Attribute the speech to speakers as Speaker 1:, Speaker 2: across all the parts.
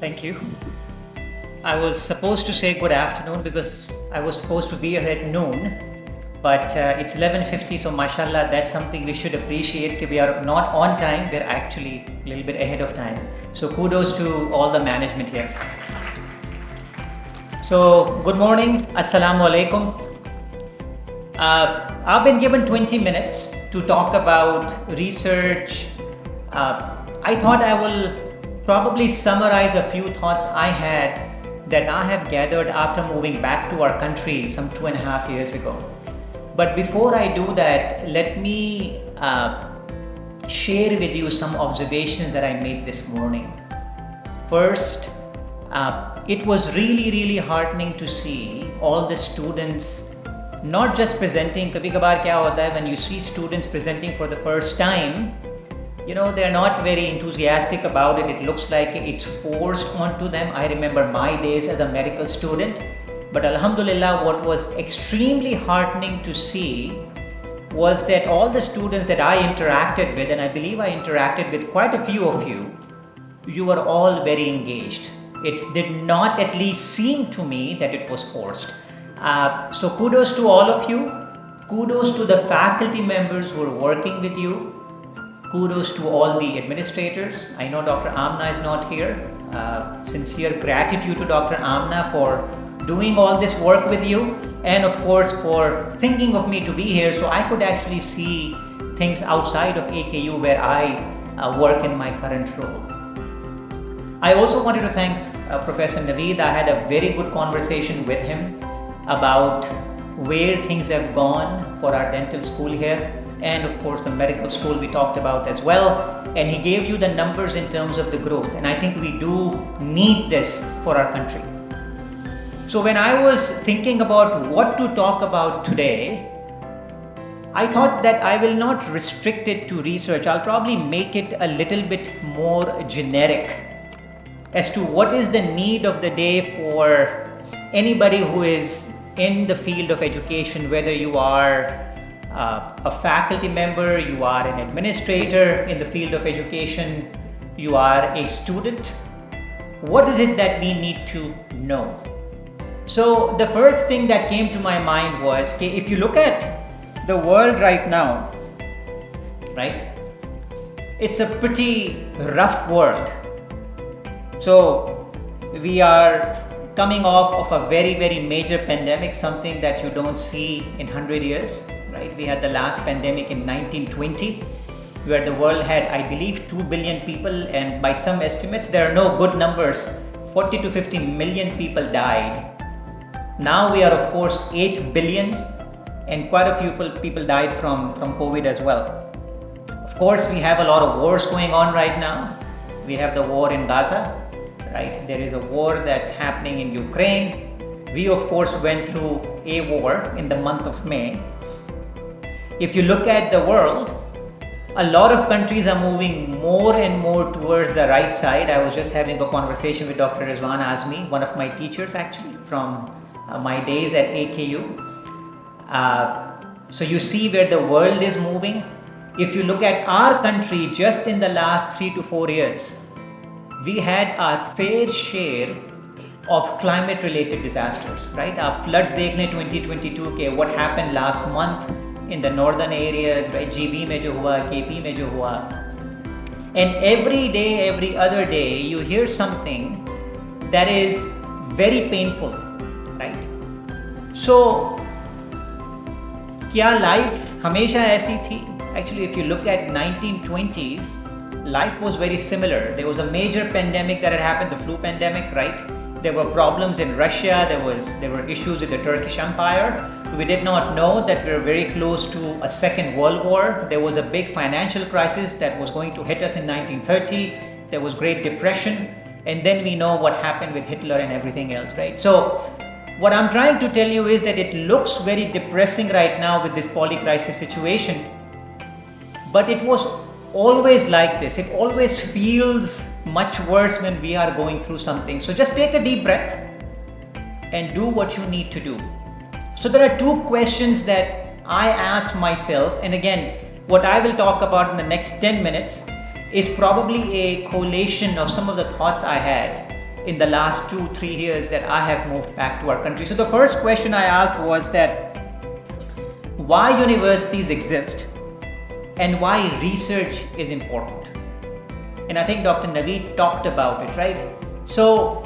Speaker 1: Thank you. I was supposed to say good afternoon because I was supposed to be here at noon, but it's 11:50, so mashallah, that's something we should appreciate. We are not on time, we're actually a little bit ahead of time. So kudos to all the management here. So good morning, assalamu alaikum. I've been given 20 minutes to talk about research. I thought I will probably summarize a few thoughts I had that I have gathered after moving back to our country some 2.5 years ago. But before I do that, let me share with you some observations that I made this morning. First, it was really heartening to see all the students not just presenting. Kabhi kabar kya hota hai when you see students presenting for the first time, they're not very enthusiastic about it. It looks like it's forced onto them. I remember my days as a medical student. But alhamdulillah, what was extremely heartening to see was that all the students that I interacted with, and I believe I interacted with quite a few of you, you were all very engaged. It did not at least seem to me that it was forced. So kudos to all of you. Kudos to the faculty members who are working with you. Kudos to all the administrators. I know Dr. Amna is not here. Sincere gratitude to Dr. Amna for doing all this work with you, and of course for thinking of me to be here so I could actually see things outside of AKU where I work in my current role. I also wanted to thank Professor Naveed. I had a very good conversation with him about where things have gone for our dental school here, and of course the medical school we talked about as well, and he gave you the numbers in terms of the growth, and I think we do need this for our country. So when I was thinking about what to talk about today, I thought that I will not restrict it to research. I'll probably make it a little bit more generic as to what is the need of the day for anybody who is in the field of education, whether you are a faculty member, you are an administrator in the field of education, you are a student. What is it that we need to know? So the first thing that came to my mind was, if you look at the world right now, right, it's a pretty rough world. So we are coming off of a very major pandemic, something that you don't see in 100 years, right? We had the last pandemic in 1920, where the world had, I believe, 2 billion people, and by some estimates, there are no good numbers, 40 to 50 million people died. Now we are, of course, 8 billion, and quite a few people died from COVID as well. Of course, we have a lot of wars going on right now. We have the war in Gaza, right? There is a war that's happening in Ukraine. We, of course, went through a war in the month of May. If you look at the world, a lot of countries are moving more and more towards the right side. I was just having a conversation with Dr. Rizwan Azmi, one of my teachers actually from my days at AKU. So you see where the world is moving. If you look at our country, just in the last 3 to 4 years, we had our fair share of climate related disasters, right? Our floods dekh le 2022 ke what happened last month in the northern areas, right? GB mein jo hua, KP mein jo hua. And every day, every other day, you hear something that is very painful, right? So, kya life hamesha aisi thi? Actually, if you look at 1920s, life was very similar. There was a major pandemic that had happened, the flu pandemic, right? There were problems in Russia, there were issues with the Turkish Empire. We did not know that we were very close to a second world war. There was a big financial crisis that was going to hit us in 1930. There was Great Depression. And then we know what happened with Hitler and everything else, right? So what I'm trying to tell you is that it looks very depressing right now with this polycrisis situation. But it was always like this. It always feels much worse when we are going through something. So just take a deep breath and do what you need to do. So there are two questions that I asked myself, and again, what I will talk about in the next 10 minutes is probably a collation of some of the thoughts I had in the last 2-3 years that I have moved back to our country. So the first question I asked was that why universities exist and why research is important. And I think Dr. Naveed talked about it, right? So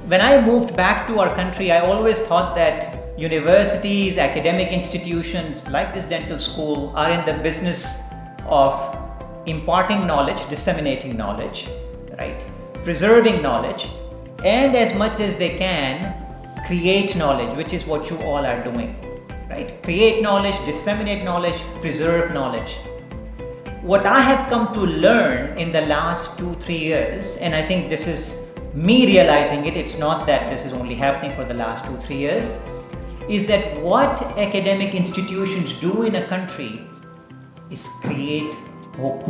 Speaker 1: when I moved back to our country, I always thought that universities, academic institutions like this dental school are in the business of imparting knowledge, disseminating knowledge, right? Preserving knowledge, and as much as they can, create knowledge, which is what you all are doing, right? Create knowledge, disseminate knowledge, preserve knowledge. What I have come to learn in the last 2-3 years, and I think this is me realizing it, it's not that this is only happening for the last 2-3 years, is that what academic institutions do in a country is create hope.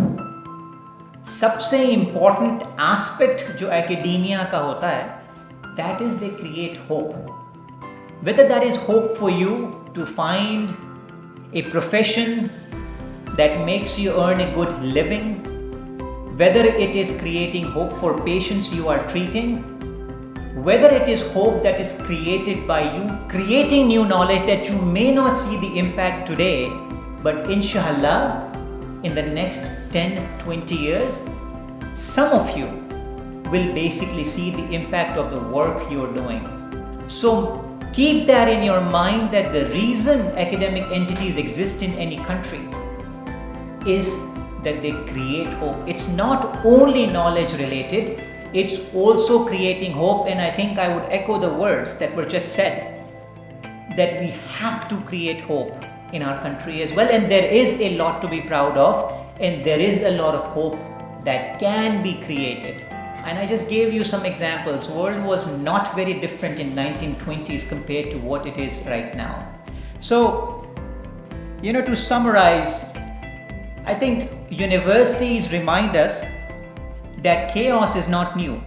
Speaker 1: सबसे important aspect जो academia का होता है, that is they create hope. Whether that is hope for you to find a profession that makes you earn a good living, whether it is creating hope for patients you are treating, whether it is hope that is created by you creating new knowledge that you may not see the impact today, but inshallah in the next 10-20 years, some of you will basically see the impact of the work you're doing. So keep that in your mind, that the reason academic entities exist in any country is that they create hope. It's not only knowledge related, it's also creating hope. And I think I would echo the words that were just said, that we have to create hope in our country as well. And there is a lot to be proud of, and there is a lot of hope that can be created. And I just gave you some examples. World was not very different in 1920s compared to what it is right now. So, to summarize, I think universities remind us that chaos is not new,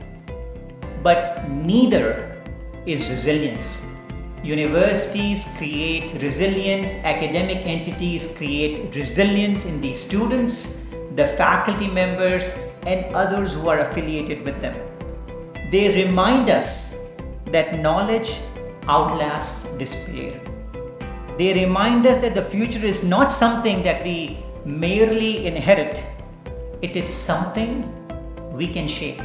Speaker 1: but neither is resilience. Universities create resilience, academic entities create resilience in the students, the faculty members, and others who are affiliated with them. They remind us that knowledge outlasts despair. They remind us that the future is not something that we merely inherit, it is something we can shape.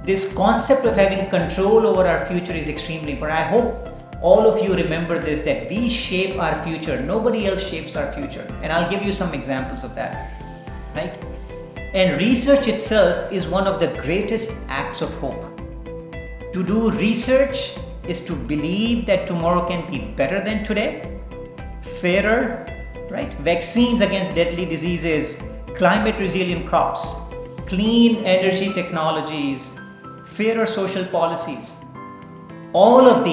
Speaker 1: This concept of having control over our future is extremely important. I hope all of you remember this, that we shape our future. Nobody else shapes our future. And I'll give you some examples of that, right? And research itself is one of the greatest acts of hope. To do research is to believe that tomorrow can be better than today, fairer, right? Vaccines against deadly diseases, climate resilient crops, clean energy technologies, fairer social policies. All of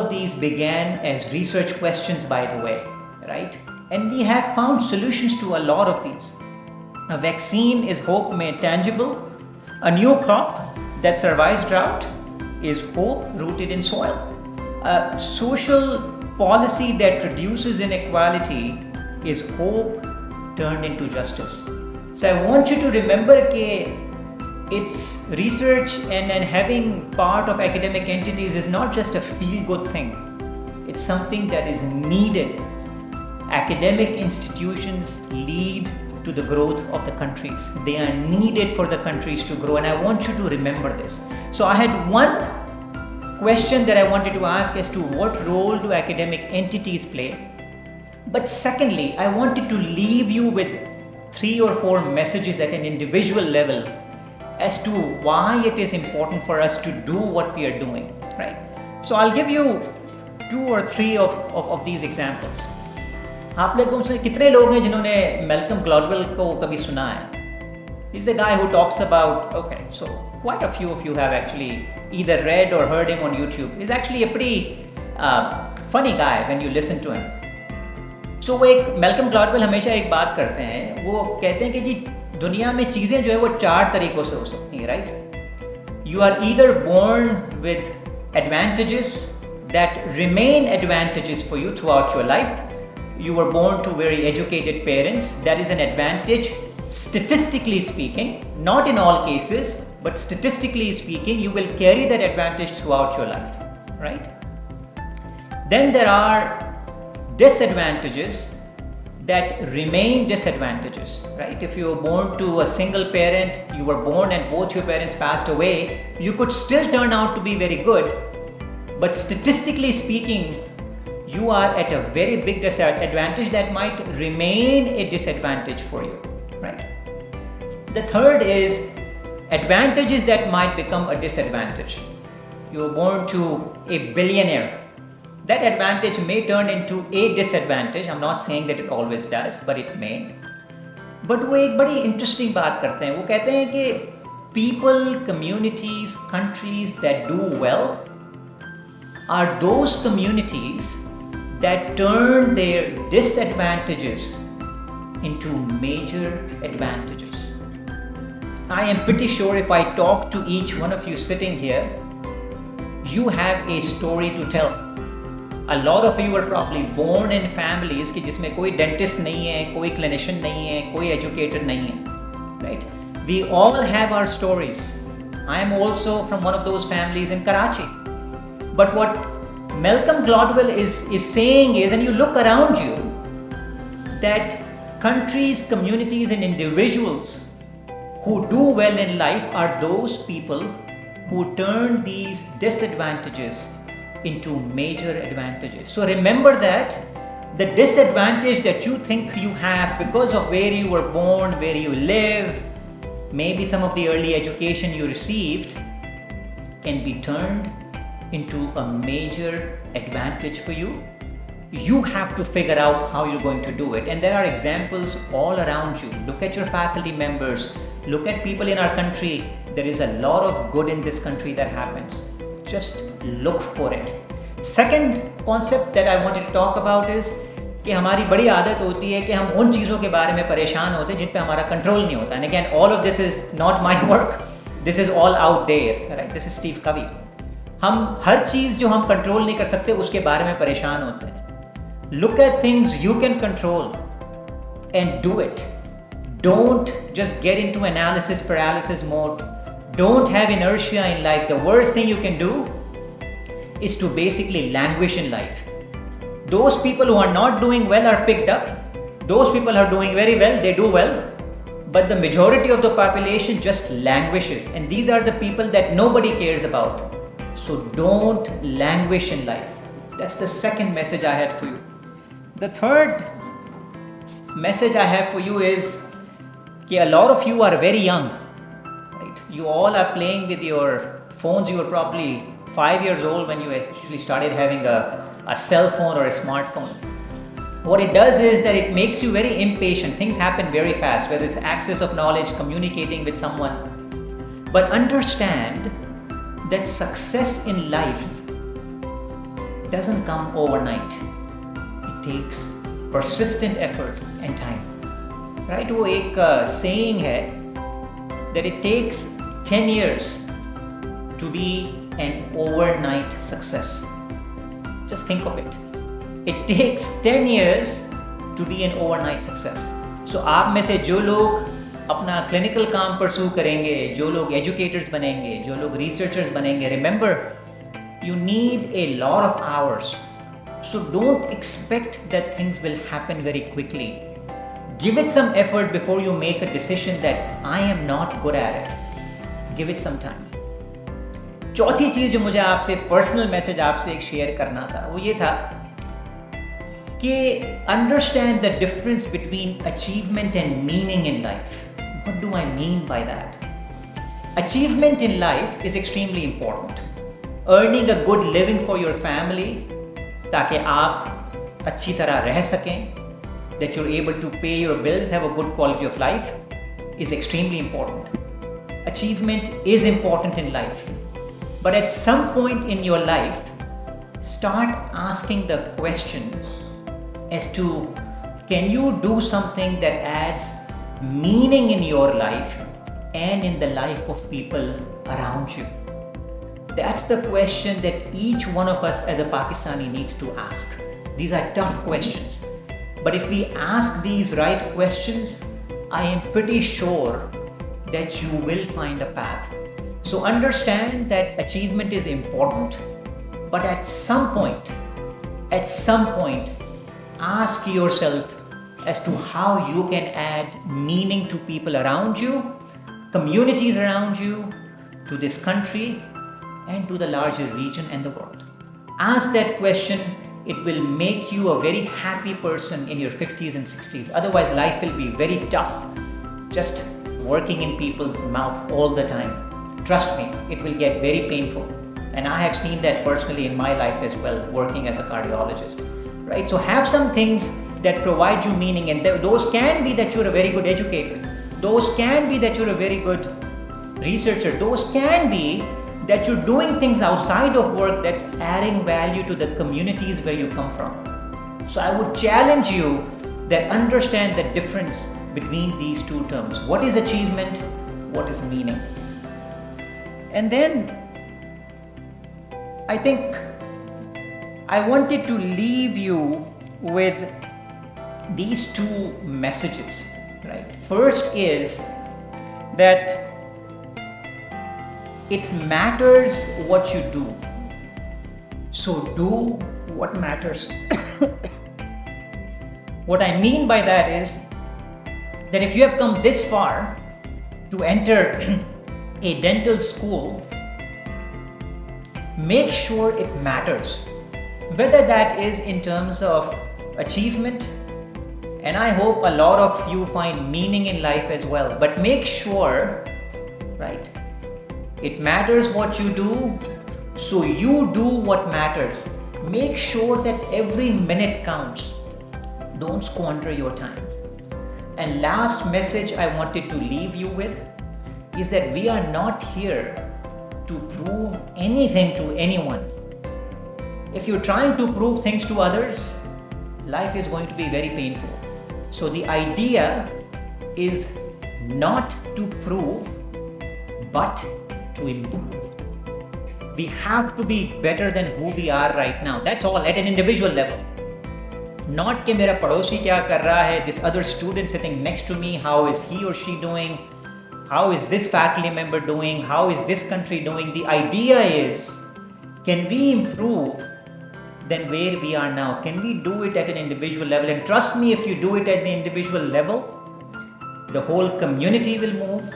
Speaker 1: these began as research questions, by the way, right? And we have found solutions to a lot of these. A vaccine is hope made tangible. A new crop that survives drought is hope rooted in soil. A social policy that reduces inequality is hope turned into justice. So I want you to remember that it's research and having part of academic entities is not just a feel-good thing. It's something that is needed. Academic institutions lead to the growth of the countries. They are needed for the countries to grow, and I want you to remember this. So I had one question that I wanted to ask as to what role do academic entities play. But secondly, I wanted to leave you with 3 or 4 messages at an individual level as to why it is important for us to do what we are doing, right? So I'll give you 2 or 3 of these examples. आप लोगों में कितने लोग हैं जिन्होंने Malcolm Gladwell को कभी सुना है? He's a guy who talks about, okay, so quite a few of you have actually either read or heard him on YouTube. He's actually a pretty funny guy when you listen to him. So वो एक Malcolm Gladwell हमेशा एक बात करते हैं, वो कहते हैं कि जी दुनिया में चीज़ें जो है वो 4 तरीक़ों से हो सकती हैं, right? You are either born with advantages that remain advantages for you throughout your life. You were born to very educated parents. That is an advantage, statistically speaking, not in all cases, but statistically speaking, you will carry that advantage throughout your life, right? Then there are disadvantages that remain disadvantages, right? If you were born to a single parent, you were born and both your parents passed away, you could still turn out to be very good, but statistically speaking, you are at a very big disadvantage that might remain a disadvantage for you, right? The third is advantages that might become a disadvantage. You were born to a billionaire. That advantage may turn into a disadvantage. I'm not saying that it always does, but it may. But वो एक बड़ी interesting बात करते हैं. वो कहते हैं कि people, communities, countries that do well are those communities that turn their disadvantages into major advantages. I am pretty sure if I talk to each one of you sitting here, you have a story to tell. A lot of you were probably born in families कि जिसमें कोई dentist नहीं है, कोई clinician नहीं है, कोई educator नहीं है, right? We all have our stories. I am also from one of those families in Karachi. But what Malcolm Gladwell is saying is, and you look around you, that countries, communities and individuals who do well in life are those people who turn these disadvantages into major advantages. So remember that the disadvantage that you think you have because of where you were born, where you live, maybe some of the early education you received, can be turned into a major advantage for you. You have to figure out how you're going to do it. And there are examples all around you. Look at your faculty members. Look at people in our country. There is a lot of good in this country that happens. Just look for it. Second concept that I wanted to talk about is कि हमारी बड़ी आदत होती है कि हम उन चीज़ों के बारे में परेशान होते हैं जिन पे हमारा कंट्रोल नहीं होता. And again, all of this is not my work. This is all out there, right? This is Steve Covey. हम हर चीज़ जो हम कंट्रोल नहीं कर सकते उसके बारे में परेशान होते हैं. Look at things you can control and do it. Don't just get into analysis paralysis mode. Don't have inertia in life. The worst thing you can do is to basically languish in life. Those people who are not doing well are picked up. Those people who are doing very well, they do well. But the majority of the population just languishes. And these are the people that nobody cares about. So don't languish in life. That's the second message I had for you. The third message I have for you is that a lot of you are very young. Right? You all are playing with your phones. You were probably 5 years old when you actually started having a cell phone or a smartphone. What it does is that it makes you very impatient. Things happen very fast, whether it's access of knowledge, communicating with someone. But understand that success in life doesn't come overnight. It takes persistent effort and time. Right? वो एक saying है that it takes 10 years to be an overnight success. Just think of it. It takes 10 years to be an overnight success. So आप में से जो लोग अपना clinical काम pursue करेंगे, जो लोग educators बनेंगे, जो लोग researchers बनेंगे, remember, you need a lot of hours. So don't expect that things will happen very quickly. Give it some effort before you make a decision that I am not good at it. Give it some time. चौथी चीज़ जो मुझे आपसे personal message आपसे एक share करना था वो ये था कि understand the difference between achievement and meaning in life. What do I mean by that? Achievement in life is extremely important. Earning a good living for your family ताकि आप अच्छी तरह रह सकें, that you're able to pay your bills, have a good quality of life is extremely important. Achievement is important in life. But at some point in your life, start asking the question as to can you do something that adds meaning in your life and in the life of people around you. That's the question that each one of us as a Pakistani needs to ask. These are tough questions. But if we ask these right questions, I am pretty sure that you will find a path So understand that achievement is important, but at some point, ask yourself as to how you can add meaning to people around you, communities around you, to this country, and to the larger region and the world. Ask that question. It will make you a very happy person in your 50s and 60s. Otherwise, life will be very tough, just working in people's mouth all the time. Trust me, it will get very painful. And I have seen that personally in my life as well, working as a cardiologist, right? So have some things that provide you meaning, and those can be that you're a very good educator. Those can be that you're a very good researcher. Those can be that you're doing things outside of work that's adding value to the communities where you come from. So I would challenge you that understand the difference between these two terms. What is achievement? What is meaning? And then I think I wanted to leave you with these two messages, right? First is that it matters what you do. So do what matters. What I mean by that is that if you have come this far to enter a dental school, make sure it matters. Whether that is in terms of achievement, and I hope a lot of you find meaning in life as well, but make sure, right? It matters what you do, so you do what matters. Make sure that every minute counts. Don't squander your time. And last message I wanted to leave you with is that we are not here to prove anything to anyone. If you're trying to prove things to others, life is going to be very painful. So the idea is not to prove, but to improve. We have to be better than who we are right now. That's all at an individual level. Not कि मेरा पड़ोसी क्या कर रहा है, this other student sitting next to me, how is he or she doing? How is this faculty member doing? How is this country doing? The idea is, can we improve than where we are now? Can we do it at an individual level? And trust me, if you do it at the individual level, the whole community will move,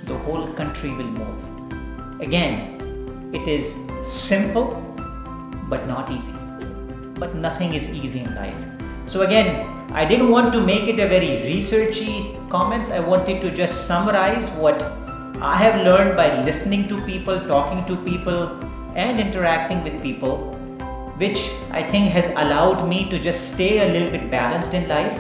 Speaker 1: the whole country will move. Again, it is simple, but not easy. But nothing is easy in life. So again, I didn't want to make it a very researchy comments. I wanted to just summarize what I have learned by listening to people, talking to people, and interacting with people, which I think has allowed me to just stay a little bit balanced in life.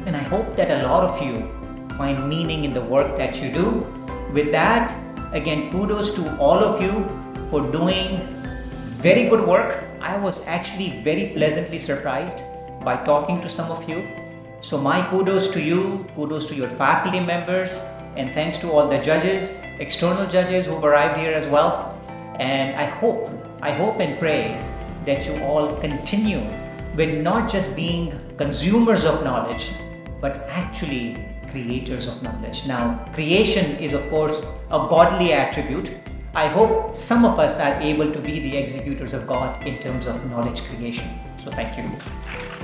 Speaker 1: And I hope that a lot of you find meaning in the work that you do. With that, again, kudos to all of you for doing very good work. I was actually very pleasantly surprised by talking to some of you. So my kudos to you, kudos to your faculty members, and thanks to all the judges, external judges who've arrived here as well. And I hope and pray that you all continue with not just being consumers of knowledge, but actually creators of knowledge. Now, creation is of course a godly attribute. I hope some of us are able to be the executors of God in terms of knowledge creation. So thank you.